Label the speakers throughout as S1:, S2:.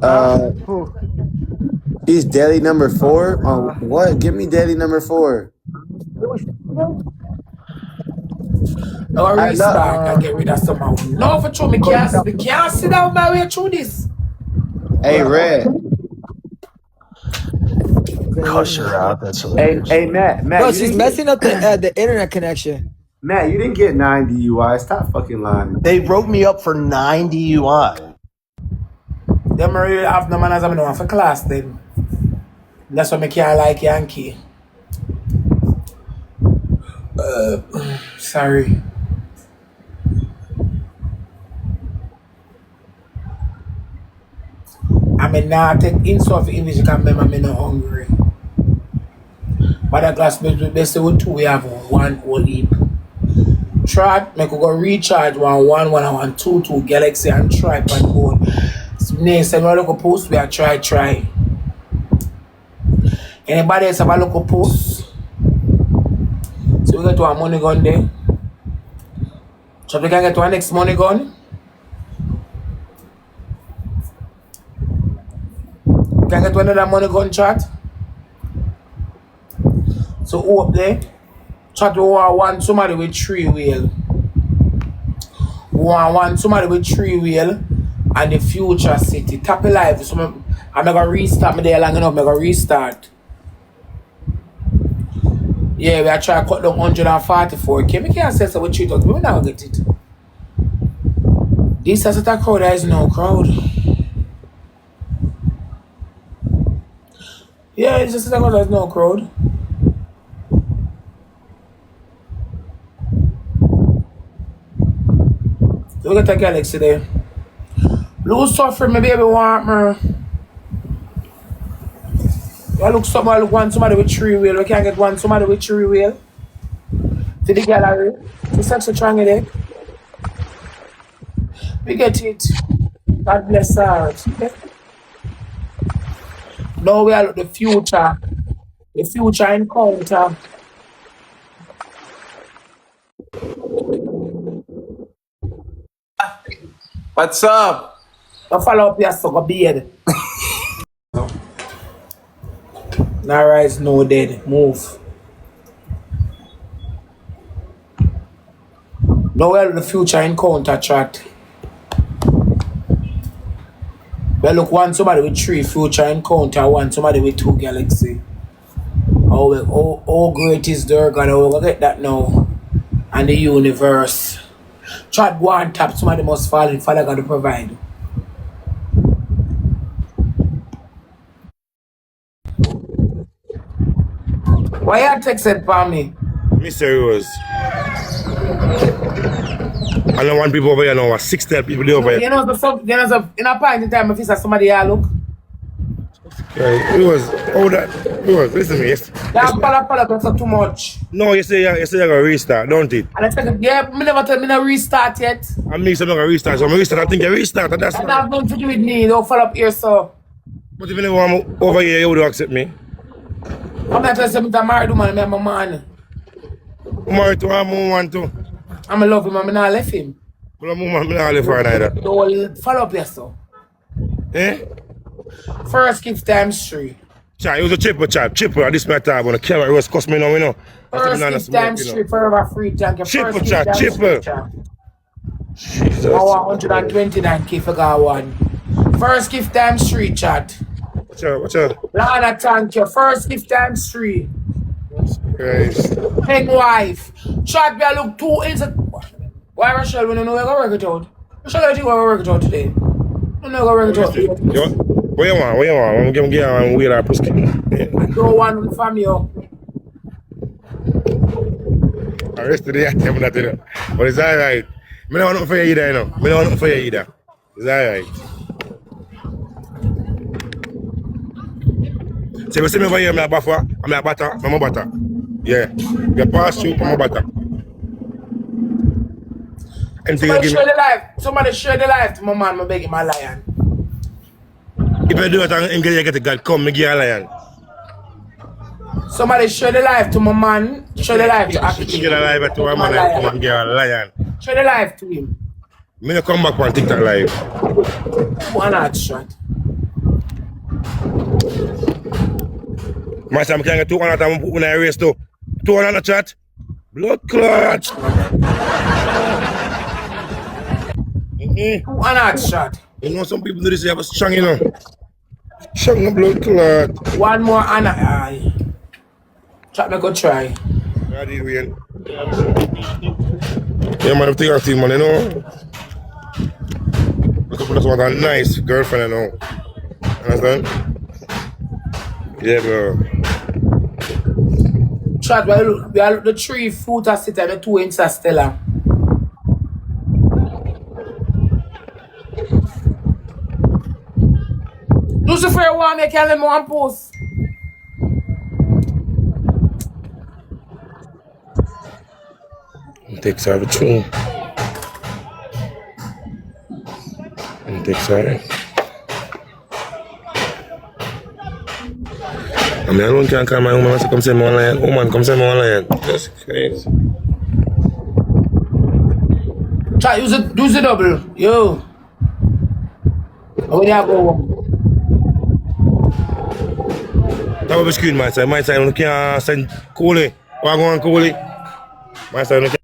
S1: uh,
S2: Who?
S1: he's daily number 4. Oh, what? Give me daily number 4.
S3: I'll
S1: I know.
S3: restart and get rid of some of them. No, for true, me can't sit down my way through this.
S1: Hey, Red.
S4: Cuss her out. That's
S1: Hey,
S4: hilarious.
S1: hey, Matt.
S2: Bro,
S1: Matt, you
S2: she's
S1: didn't get
S2: messing up the internet connection.
S1: Matt. You didn't get 9 DUI. Stop fucking lying.
S4: They wrote me up for 9 DUI.
S3: Them really have no manners. I'm not for class then. That's why me can't like Yankee. Sorry. I mean, now take insult for English because remember I'm not hungry. But that glass best with 2 we have 1 whole heap. Try, I could go recharge 1 and 2 Galaxy and try on board. Next time I look a post, we are try. Anybody else have a local post? So we get to our money gun there. So we can get to our next money gun. We can get to another money gun chat. So who up there? Chat we want somebody with 3 wheel. We want somebody with 3 wheel and the future city. Tap it live. So I'm gonna restart me there long enough, I'm gonna restart. Yeah, we are trying to cut down 144K. We can't say so with 3,000. We never get it. This is a crowd, there is no crowd. Yeah, it's just a crowd, there is no crowd. So we got a Galaxy there. Lose suffering, my baby want me. I look want somebody with 3 wheel. We can't get somebody with 3 wheel. To the gallery. To such a triangle there. We get it. God bless her. Now we are at the future. The future encounter.
S5: What's up?
S3: Don't follow up your sucker beard. Now rise, no dead. Move. Now we're at the future encounter chat. We look somebody with 3 future encounter, somebody with 2 Galaxy. Oh great is their God, we'll get that now. And the universe. Chat go and tap, somebody must fall in, Father God to provide. Why you texted for me?
S5: Mr. Rose. I don't want people over here now. 60 people over here.
S3: You know, in a point in time, if it's somebody here, look.
S5: It was, listen to me.
S3: That's too much.
S5: No, you say you're going to restart, don't it?
S3: And I said, yeah, me never tell me not restart yet.
S5: I mean, I'm not going to restart. So I'm going to restart. I think you restart. And that's
S3: That have nothing to do with me. Don't follow up here, so.
S5: But if you never want over here, you would accept me.
S3: I'm not telling you I'm married woman, I'm a man.
S5: I'm married to him, want to.
S3: I'm in love with him, I'm not left him.
S5: But I'm not left for either.
S3: Don't follow up here, so.
S5: Eh?
S3: First gift times 3.
S5: Chat, it was a triple. At this matter, I'm going to carry it. It was cost me now, you know.
S3: First gift times 3, forever free. Thank you.
S5: Triple chat, triple. Jesus.
S3: I want 129K for God one. First gift times 3, chat.
S5: What's up?
S3: Lana, thank you. First gift times 3.
S5: Christ.
S3: Peng wife. Chat, we look 2 inside. Why Rochelle, when you know we're going to work it out? Rochelle, I think we're going to work it out today. You know we're going to work it out.
S5: What you want? I'm going to get on weird our prescription.
S3: I don't want from you.
S5: Arrested the item that you know. But it's alright. I don't want nothing for you either, you know. I don't want nothing for you either. It's alright. So you see me over here, I'm a buffer, I'm a butter, I'm a butter. Yeah. You pass through, I'm a butter.
S3: Somebody share the life to my man, I'm begging my lion.
S5: If you do it and you get a God, come, me give you a lion.
S3: Somebody share the life to my man, share the life to Aki.
S5: Share the life to my man, come and give a lion.
S3: Share the life to him.
S5: Me no come back on TikTok live.
S3: One hot shot.
S5: Master, I can't get 200 and put in a race too. 200 chat. Blood clot.
S3: One hot shot.
S5: You know some people do this, they have a strong, you know. Strong blood clot.
S3: One more and aye. Chat me go try.
S5: I did win. Yeah, man, I'm taking a team, man, you know. I just want a nice girlfriend, you know. Understand? Yeah, bro.
S3: Chat, we look the 3 foot are sit and the 2 interstellar. Lucifer want me tell him one post.
S5: Takes out the tune. And takes out it. I mean, I don't can't call my woman and say, come send me online. Woman, come send me online. That's crazy.
S3: Chat, use the double. Yo. Where do you go?
S5: That was the screen, my side. My side, I can't send Cooley. Or I go on Cooley. My side, I can't.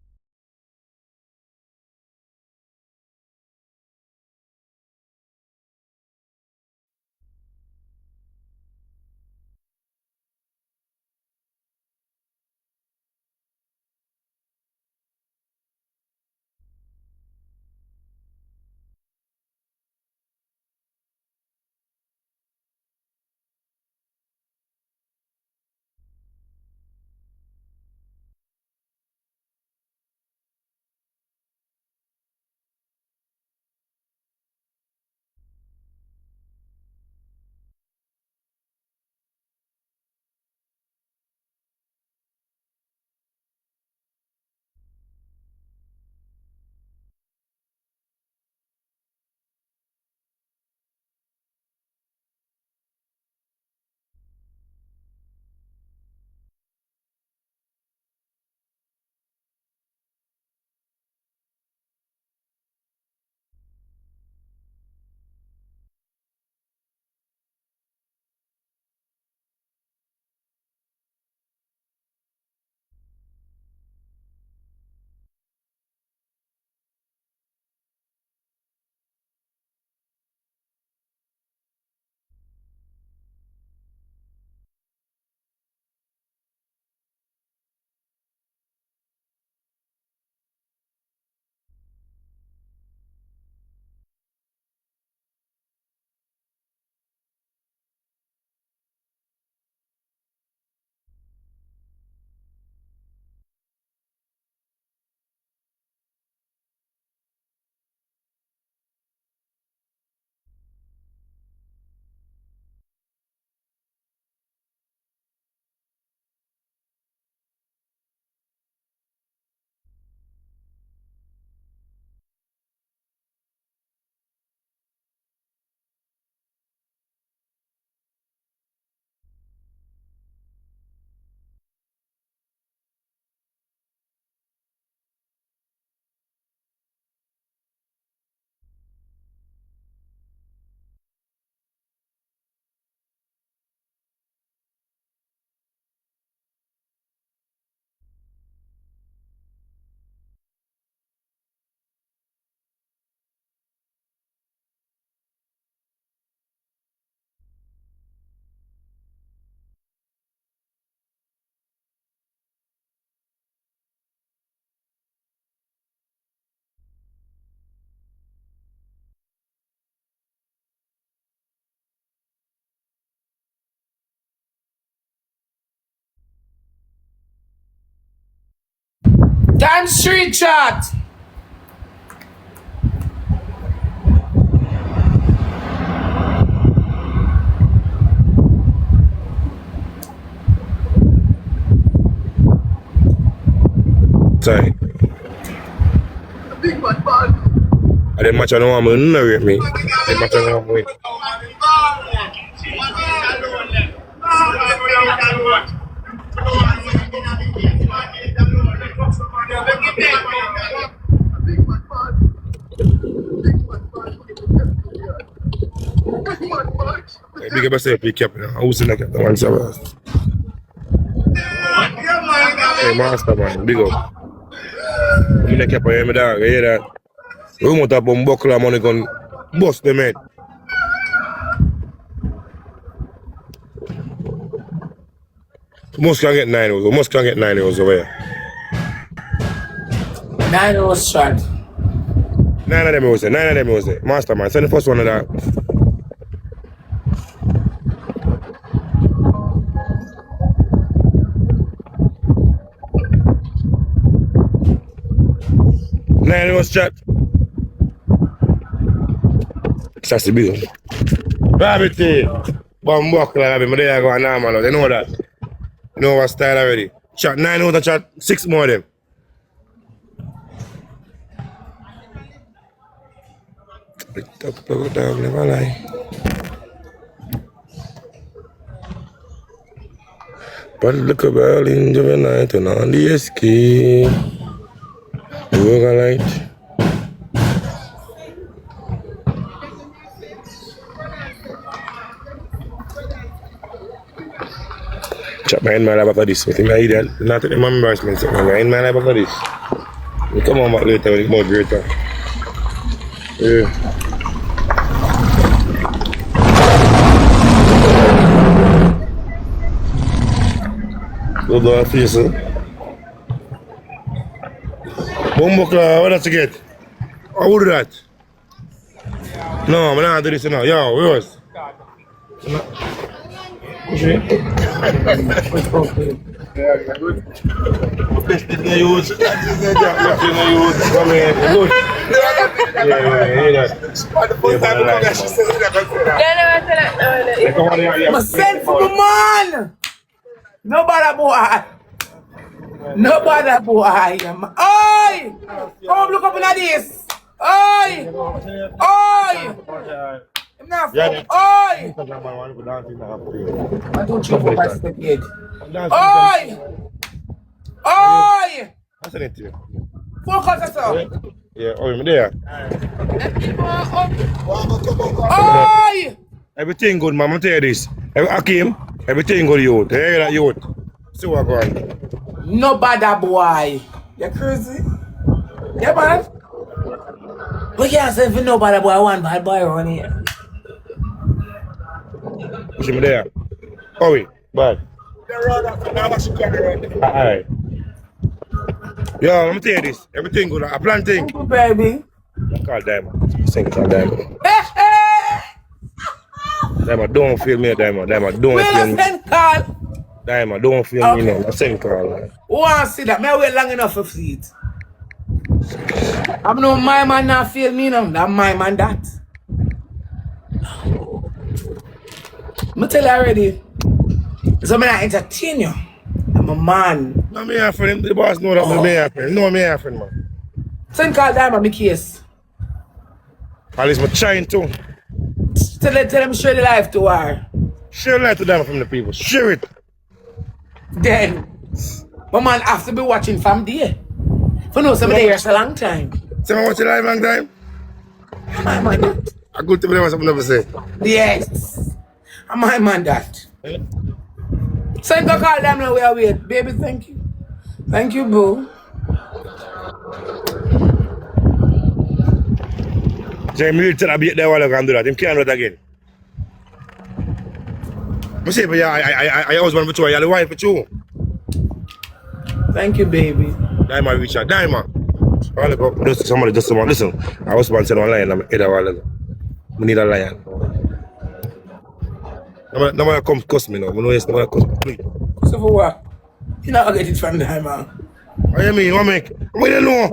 S3: Damn street chat.
S5: Sorry. I didn't match on the one, but no rate me. I didn't match on the one with. Big up yourself, pick up. Who's in the cap? One seven. Hey, master man, big up. I'm in the cap, I hear me dog. You hear that? We want to bomb buckler money gun bust them head. Most can get 9 euros. Most can get 9 euros over here.
S3: 9 euros shot.
S5: 9 of them was there. 9 of them was there. Mastermind. Send the first one of that. Nine was chat. That's the big one. Rabbit tea. Bomb buckler, rabbit. But they are going normal. They know that. You know what style already. Chat 9 out of chat. 6 more of them. Never lie. But look at Berlin, juvenile, turn on the escape. Work a light. Chat my in my lab after this. I think I eat that. Not take my embarrassment. I in my lab after this. We come on back later when it's more greater. Yeah. Go down face, Bombokla, what does you get? How would that? No, I'm not doing this now. Yo, yours. Best thing I use.
S3: Myself for the man! Nobody boy! Nobody boy! Oi! Come look up in this! Oi! Oi! Enough! Oi! I don't check for my step yet. Oi! Oi!
S5: I said it to you.
S3: Focus yourself!
S5: Yeah, oh, you're there.
S3: Oi!
S5: Everything good, man. I'm tell you this. Akim, everything good, youth. Hey, that youth. See what going on.
S3: Nobody boy! You crazy? Yeah, man. We can't say if nobody boy one bad boy around here.
S5: See me there. Oh, wait. Bad. Alright. Yo, let me tell you this. Everything good. I plan thing.
S3: Baby.
S5: I call Diamond. Sing it on Diamond. Diamond, don't feel me, Diamond. Diamond, don't feel me.
S3: Send call.
S5: Diamond, don't feel me, no. I sing call.
S3: Who want to see that? May wait long enough for see it. I'm no my man not feel me now. That my man that. I tell you already. So I'm not entertain you. I'm a man.
S5: No, me and friend. The boss know that I'm me and friend. No, me and friend, man.
S3: Send call Diamond my case.
S5: At least I'm trying to.
S3: Tell them share the life to her.
S5: Share light to Diamond from the people. Share it.
S3: Then, my man have to be watching from there. For no, somebody here for a long time.
S5: Say, I watch your live long time?
S3: My man that.
S5: I go to them, something never say.
S3: Yes. My man that. So you go call them now, wait. Baby, thank you. Thank you, boo.
S5: Jamie will tell me that while I can do that. Him can't do it again. I say, but yeah, I always want to try. You're the wife for you.
S3: Thank you, baby.
S5: Diamond reach out. Diamond. Somebody just someone listen. I was once in one lion. I'm head a while ago. We need a lion. Nobody come cuss me now. Nobody cuss me. Please.
S3: So for what? You not gonna get it from Diamond.
S5: What do you mean? What make? What do you know?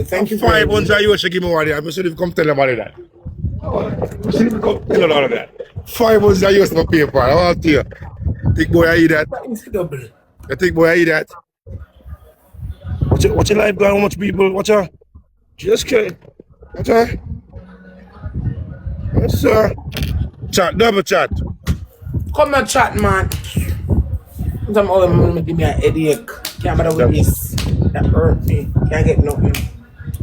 S3: Thank you for
S5: 500 euros she give me one day. I'm sure you come tell them about that. She come tell them all of that. 500 euros no paper. I want to tell you. Think boy I eat that.
S3: It's double.
S5: You think boy I eat that? Watch your life going, how much people, watch her. Just kidding. Watch her. Yes, sir. Chat, double chat.
S3: Come and chat, man. Some other man give me a headache. Can't bother with this. That hurt me. Can't get nothing.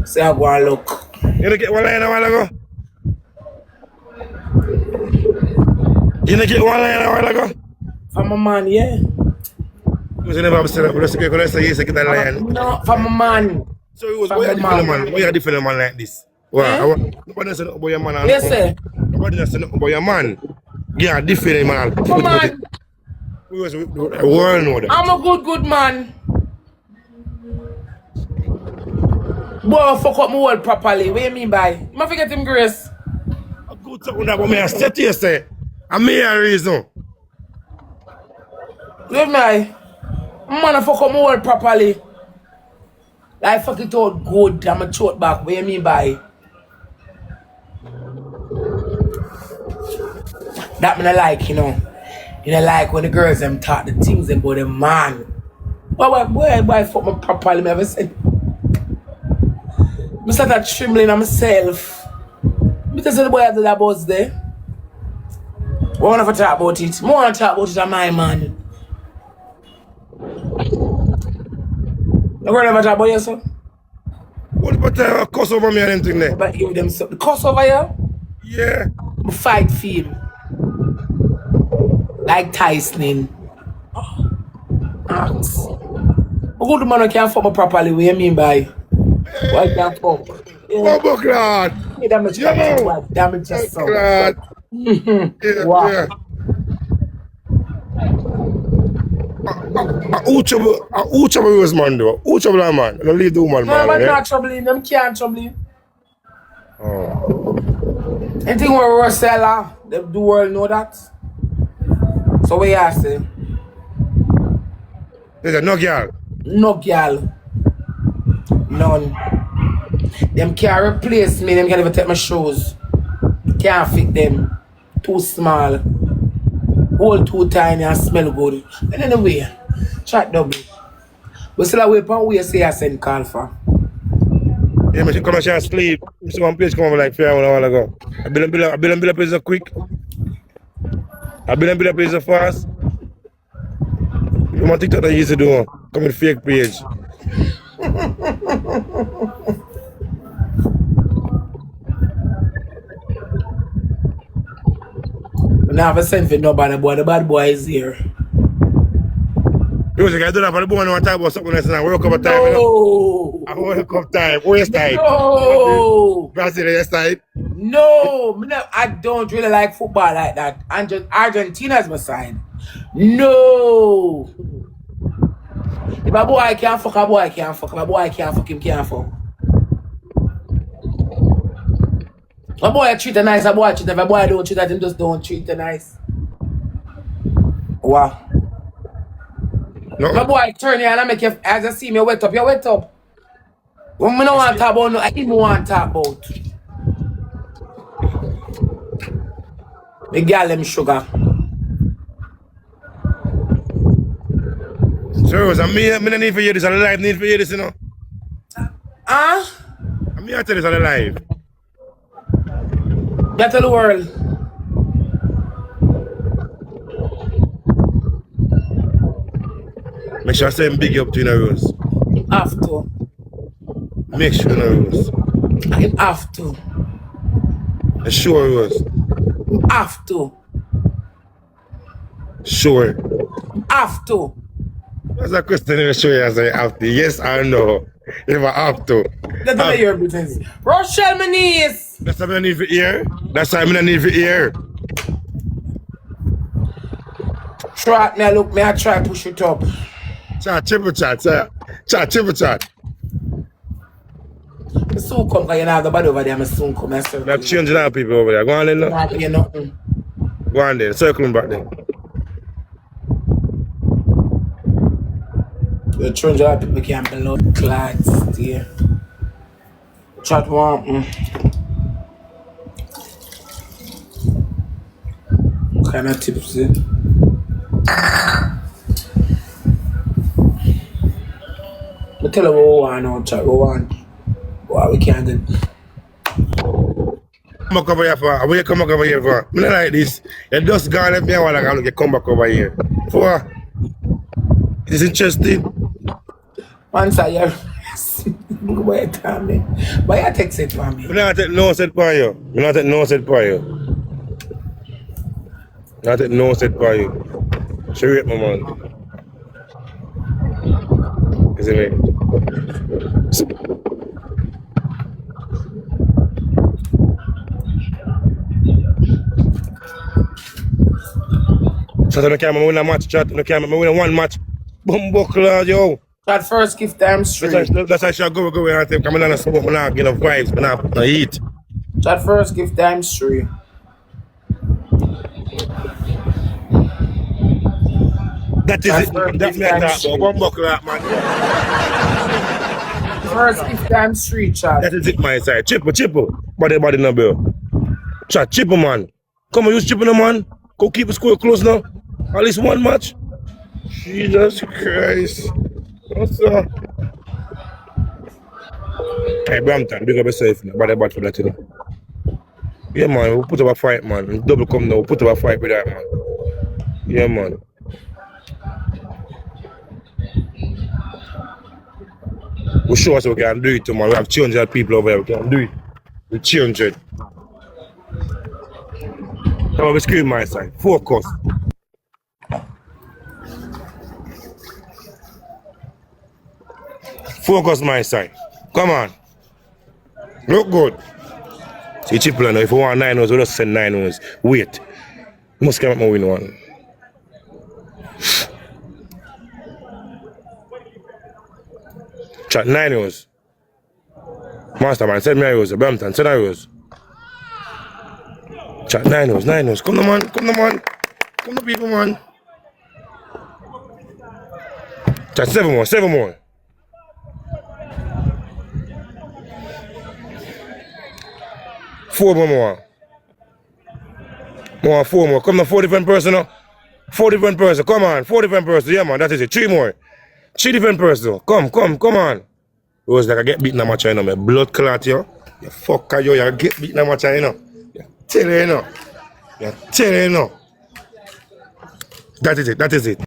S3: Say I go and look.
S5: You don't get one line a while ago? You didn't get one line a while ago?
S3: From my man, yeah.
S5: You never have said that, but let's say yes, get that line.
S3: No, from my man.
S5: So it was
S3: From
S5: why you
S3: the
S5: defend a
S3: man.
S5: man? Why you defend a man like this? Wow, nobody said nothing about your man.
S3: Yes, sir.
S5: Nobody said nothing about your man. Yeah, defend a man.
S3: Come on.
S5: The world know that.
S3: I'm a good man. Boy, fuck up my word properly. What you mean by? You might forget him, Grace.
S5: I'm good talking that, but me I said to you, say, I'm me a reason.
S3: Leave me. Man, fuck up my word properly. Like, fuck it out good. I'm a throat back. What you mean by? That me I like, you know. You know, like when the girls them talk the things about the man. Boy, fuck me properly, me ever said. I started trembling on myself. Because the boy have that buzz there. I want to talk about it. I want to talk about it on my man. You want to talk about yourself?
S5: What about the cuss over me and them thing there?
S3: But you them the cuss over here?
S5: Yeah.
S3: I fight feel. Like Tyson. Ask. A good man can't fuck me properly. What you mean by? Why can't fuck?
S5: Oh, Bucklad.
S3: Yeah, damage yourself. Damage yourself.
S5: Yeah,
S3: Wow.
S5: yeah. Who trouble was man though? Who trouble that man? Don't leave the woman,
S3: No,
S5: man.
S3: but
S5: Yeah?
S3: not troubling them. Can't trouble him.
S5: Oh.
S3: Anything where we're seller, the world know that. So what you say?
S5: There's no girl.
S3: No girl. None. Them can't replace me. Them can't even take my shoes. Can't fit them. Too small. All too tiny and smell good. But anyway, chat double. But still I wait on we say I send call for.
S5: Yeah, man, she come and she sleep. See one place come over like 5 hours a while ago. I build up is quick. I build up is fast. You want TikTok that you used to do? Come in fake page.
S3: I never sent for nobody, boy. The bad boy is here.
S5: Music, I do that for the boy and want to talk about something else and I work up time. You know? I work up time. Waste time.
S3: No.
S5: Brazil, yes, time.
S3: No. I don't really like football like that. Argentina's my side. No. If a boy can't fuck, a boy can't fuck. If a boy can't fuck, him can't fuck. A boy treat her nice, a boy treat her. If a boy don't treat her, him just don't treat her nice. Wow.
S5: No.
S3: My boy turn here and I make you, as I see me wet up, you wet up. When I don't want to talk about no, I even want to talk about. The girl them sugar.
S5: So, me don't need for you this, and the life need for you this, you know.
S3: Huh?
S5: Me I tell this on the live.
S3: You tell the world.
S5: Make sure I say him big up to you, Rose.
S3: Have to.
S5: Make sure, Rose.
S3: I have to.
S5: Sure, Rose.
S3: Have to.
S5: Sure.
S3: Have to.
S5: That's a question in the show. I say have to. Yes or no. If I have to.
S3: That's not your business. Rochelle, my niece.
S5: That's what I need for ear. That's what I need for ear.
S3: Try me, look, me, I try push it up.
S5: Chat, triple chat, chat, triple chat.
S3: I soon come, because you know have the body over there, I soon come. I circle.
S5: Not changing our people over there. Go on then.
S3: Not hear nothing.
S5: Go on then. Circling back then.
S3: The children of people can't blood clots there. Chat one. Kind of tipsy. I tell her what we want now, chat. What we want. What we can't get.
S5: Come back over here for. Where you come back over here for? Me not like this. You just gone left me a while ago. You come back over here. For what? It's interesting.
S3: Once I hear. Boy, tell me. Why you text it for me?
S5: We don't take no set for you. We don't take no set for you. I take no set for you. She rate my man. You see me? So I can't win a match, chat. I can't win one match. Bumbuckler, yo.
S3: That first gift times 3.
S5: That's why I should go and think I'm not smoke, I'm not get no vibes, I'm not put no heat.
S3: That first gift times 3.
S5: That is it.
S3: first
S5: That
S3: gift
S5: me I
S3: times
S5: talk
S3: 3.
S5: about. Bumbuckler, man.
S3: First gift times 3, chat.
S5: That is it, my side. Chipper. Body no bill. Chat, chipper, man. Come on, use chipper, no, man. Go keep the score close now. At least one match. Jesus Christ. What's up? Hey, Brampton, big up yourself. Body for that, you know. Yeah, man, we'll put up a fight, man. Double come now, we'll put up a fight with that, man. Yeah, man. We'll show us we can do it, too, man. We have 200 people over here, we can do it. We 200. Come on, we scream my side. Focus. Focus my side. Come on. Look good. See, Chiplin, now, if you want 9 hours, we'll just send 9 hours. Wait. Must come up my win one. Chat 9 hours. Masterman, send me hours. Brampton, send hours. Chat 9 hours, 9 hours. Come on, man. Come on, man. Come on, people, man. Chat 7 more, 7 more. 4 more. More, 4 more. Come on, 4 different person now. 4 different person. Come on, 4 different person. Yeah, man, that is it. 3 more. 3 different person. Come on. It was like I get beaten a match, you know, my blood clot, yo. You fucker, yo, you get beaten a match, you know. You tell you, know. You tell you, know. That is it.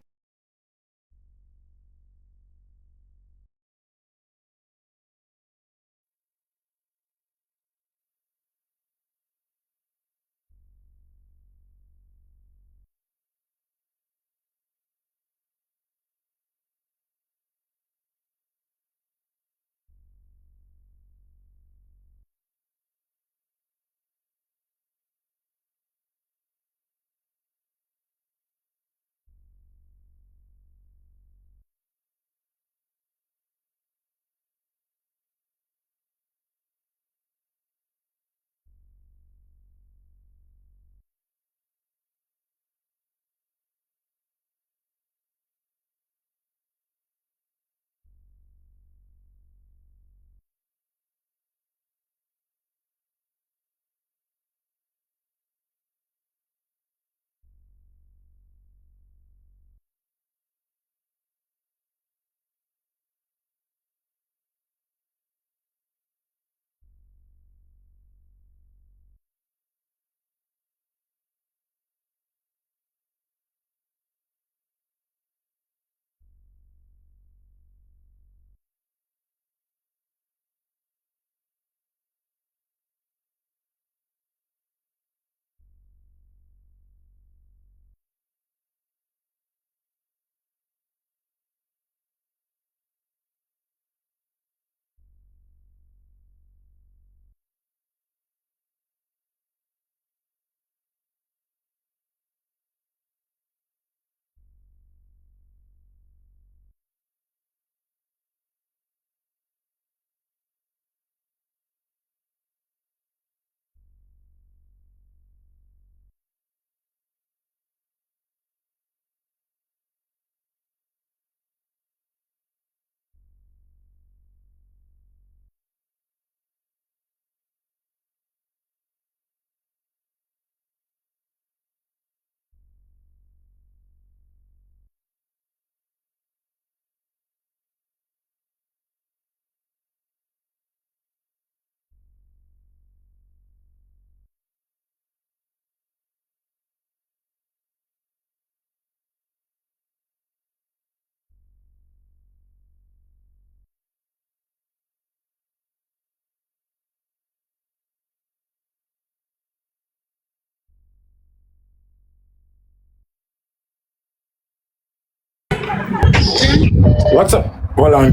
S3: What's up? Hold on.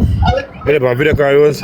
S5: Hey, but video call yours.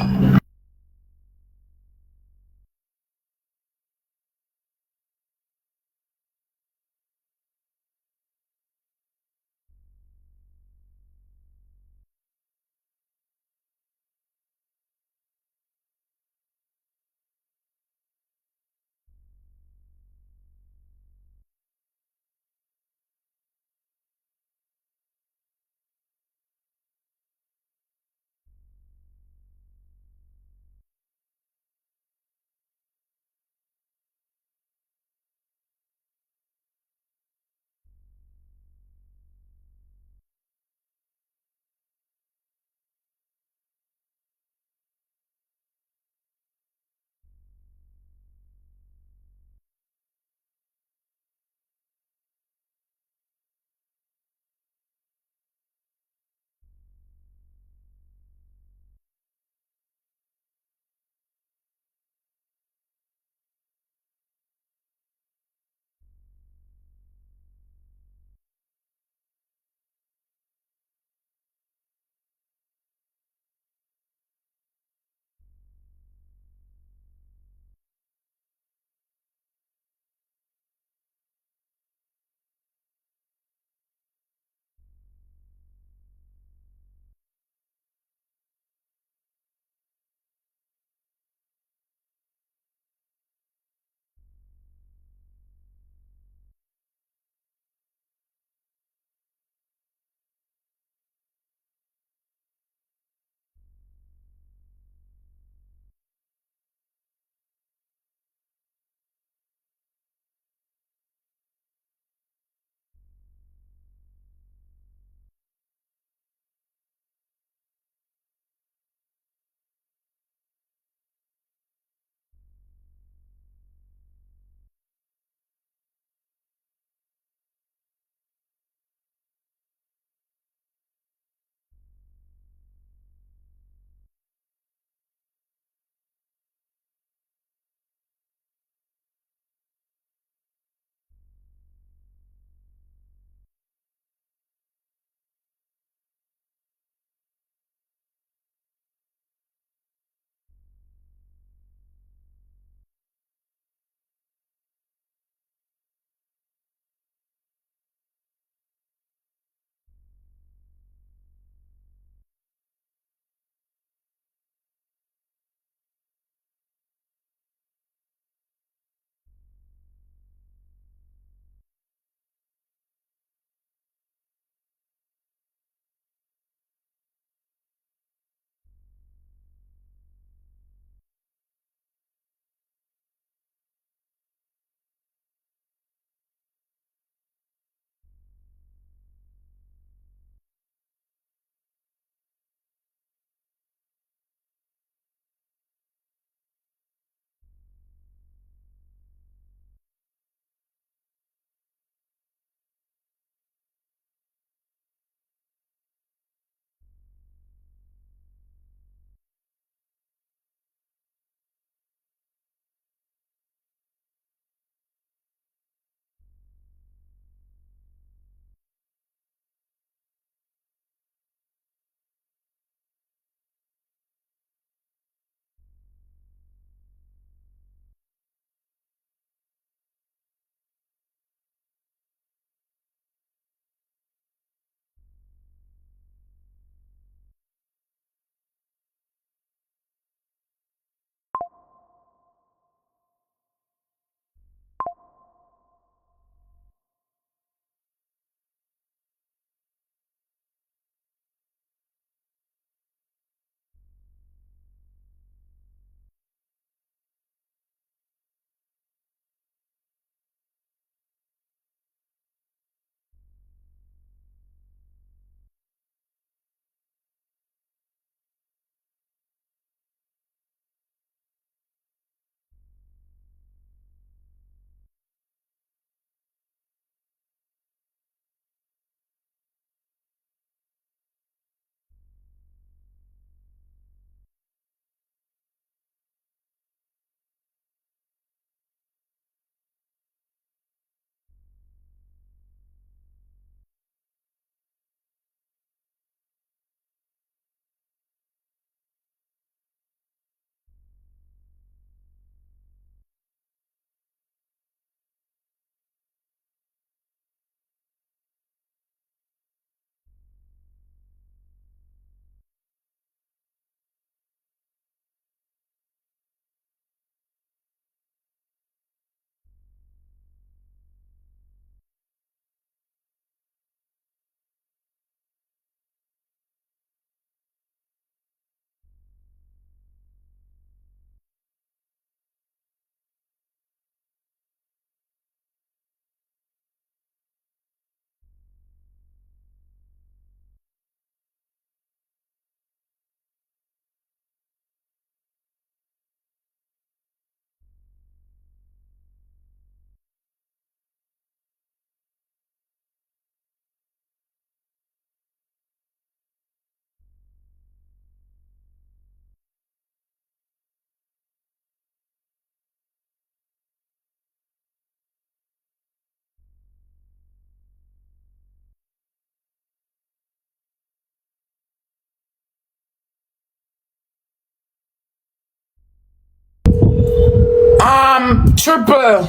S3: Triple.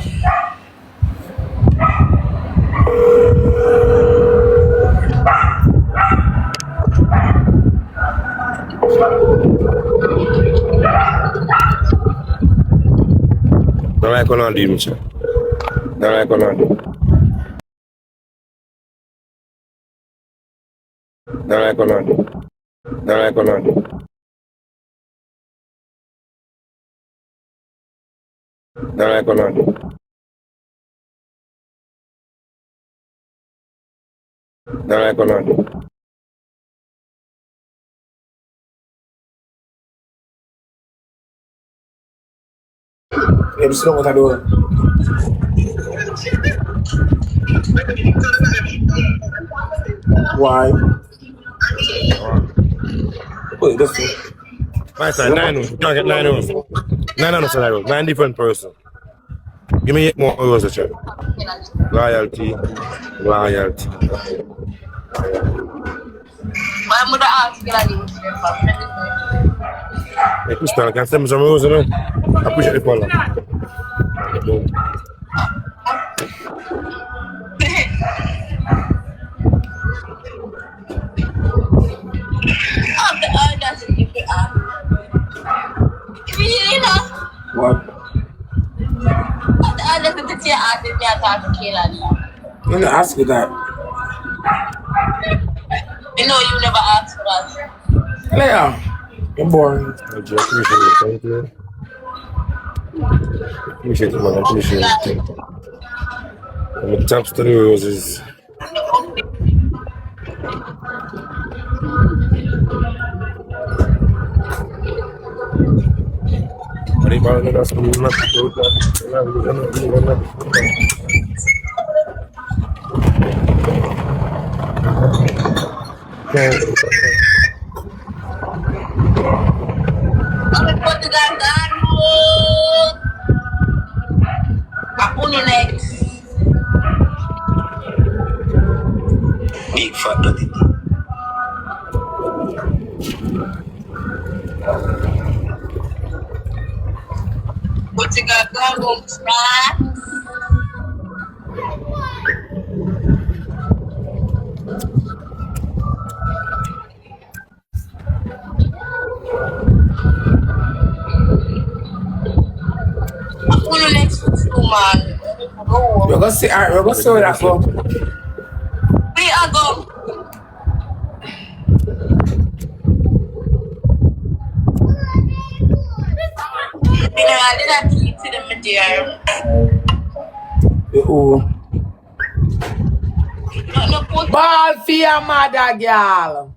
S5: Não é quando ali, Michel. Não é quando ali. Não é quando ali. Não é quando ali. Não é quando ali. Não é quando ali.
S3: Eles estão contador. Why? Wait, that's it.
S5: My side, 9 euros. You can't get 9 euros. 9 salary. 9 different person. Give me 8 more euros a check. Loyalty. Loyalty.
S6: Mas muda a arte que ela diz.
S5: Hey, Crystal, can I send me some euros, you know? I appreciate the follow.
S6: That's it. If you know.
S3: What?
S6: That's the thing I did that
S3: I'm gonna ask you that.
S6: You know you never asked for that.
S3: Yeah. You're boring.
S5: I just appreciate it. Thank you. Appreciate it, man. I appreciate it. And the tops to the roses.
S6: Aku ni next.
S7: Big fat dirty.
S6: What's it got going on? Aku ni next man.
S3: We're gonna see. Alright, we're gonna see where that go.
S6: We are go. I did not keep to them there.
S3: Oh.
S6: No put
S3: Ball for your mother, girl.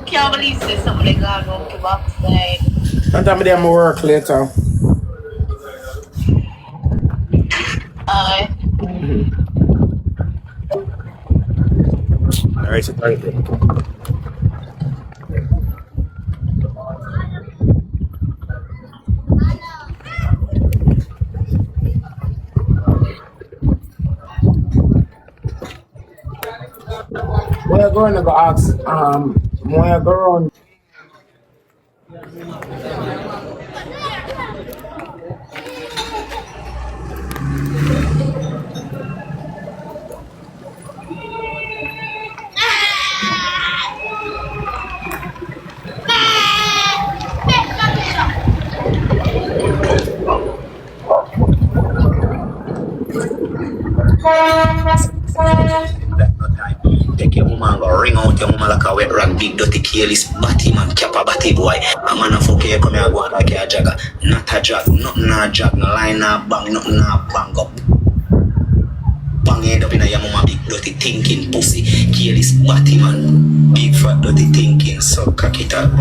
S6: can't believe this somebody got on to backside.
S3: Sometimes them work later.
S5: Alright, so thank you.
S3: We're going to go ask we're going.
S7: Take your woman go ring out your woman like a wet rag, big dirty careless batty man, cap a batty boy. A man a fuck you come here go out like a jagger. Not a jag, nothing a jag, no line a bang, nothing a bang up. Bang head up in a your mama big dirty thinking pussy, careless batty man. Big fat dirty thinking, so cock it up.